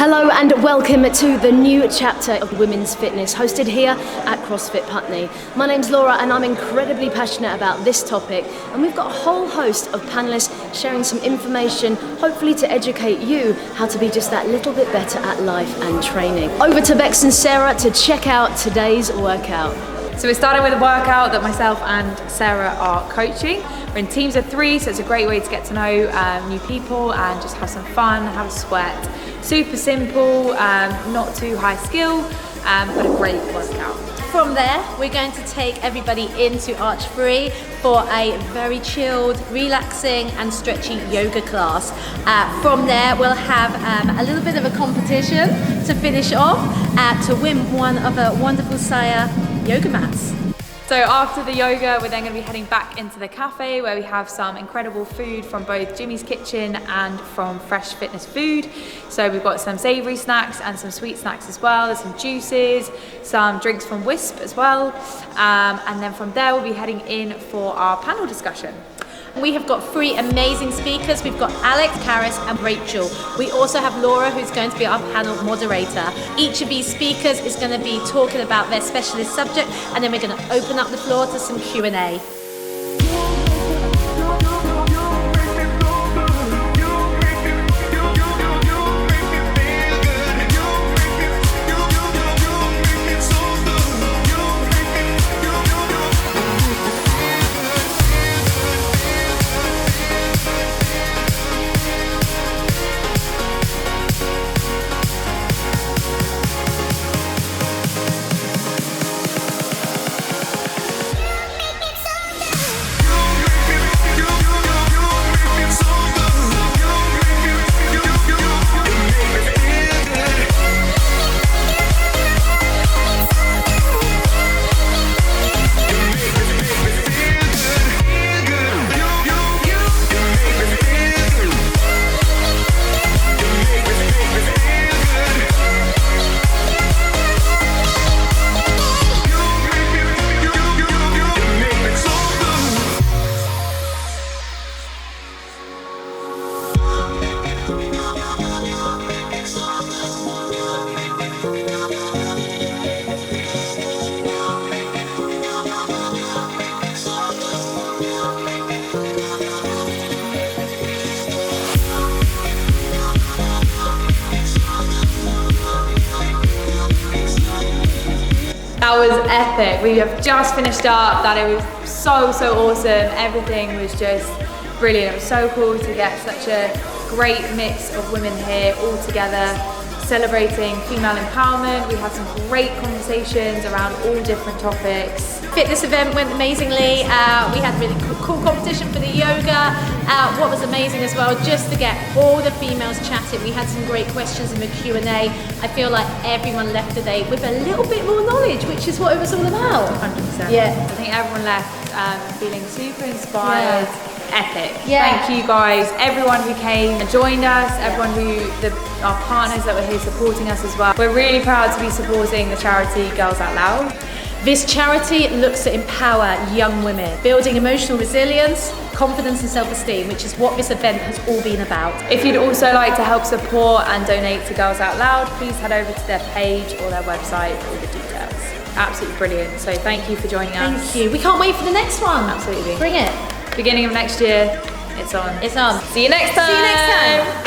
Hello and welcome to the new chapter of Women's Fitness, hosted here at CrossFit Putney. My name's Laura and I'm incredibly passionate about this topic, and we've got a whole host of panellists sharing some information, hopefully to educate you how to be just that little bit better at life and training. Over to Bex and Sarah to check out today's workout. So we're starting with a workout that myself and Sarah are coaching. We're in teams of 3, so it's a great way to get to know new people and just have some fun, have a sweat. Super simple, not too high skill, but a great workout. From there, we're going to take everybody into Arch Free for a very chilled, relaxing and stretchy yoga class. From there, we'll have a little bit of a competition to finish off to win one of a wonderful Saya yoga mats. So after the yoga, we're then going to be heading back into the cafe where we have some incredible food from both Jimmy's Kitchen and from Fresh Fitness Food. So we've got some savoury snacks and some sweet snacks as well. There's some juices, some drinks from Wisp as well. And then from there, we'll be heading in for our panel discussion. We have got 3 amazing speakers. We've got Alex, Karis and Rachel. We also have Laura, who's going to be our panel moderator. Each of these speakers is going to be talking about their specialist subject, and then we're going to open up the floor to some Q&A. That was epic. We have just finished up. That it was so awesome. Everything was just brilliant. It was so cool to get such a great mix of women here all together, celebrating female empowerment. We had some great conversations around all different topics. Fitness event went amazingly. We had really cool competition for the yoga. What was amazing as well, just to get all the females chatting. We had some great questions in the Q&A. I feel like everyone left today with a little bit more knowledge, which is what it was all about. 100%. Yeah. I think everyone left feeling super inspired. Yeah. Epic. Yeah. Thank you guys, everyone who came and joined us, everyone our partners that were here supporting us as well. We're really proud to be supporting the charity Girls Out Loud. This charity looks to empower young women, building emotional resilience, confidence and self-esteem, which is what this event has all been about. If you'd also like to help support and donate to Girls Out Loud, please head over to their page or their website for all the details. Absolutely brilliant. So thank you for joining us. Thank you. We can't wait for the next one. Absolutely. Bring it. Beginning of next year, it's on. It's on. See you next time. See you next time.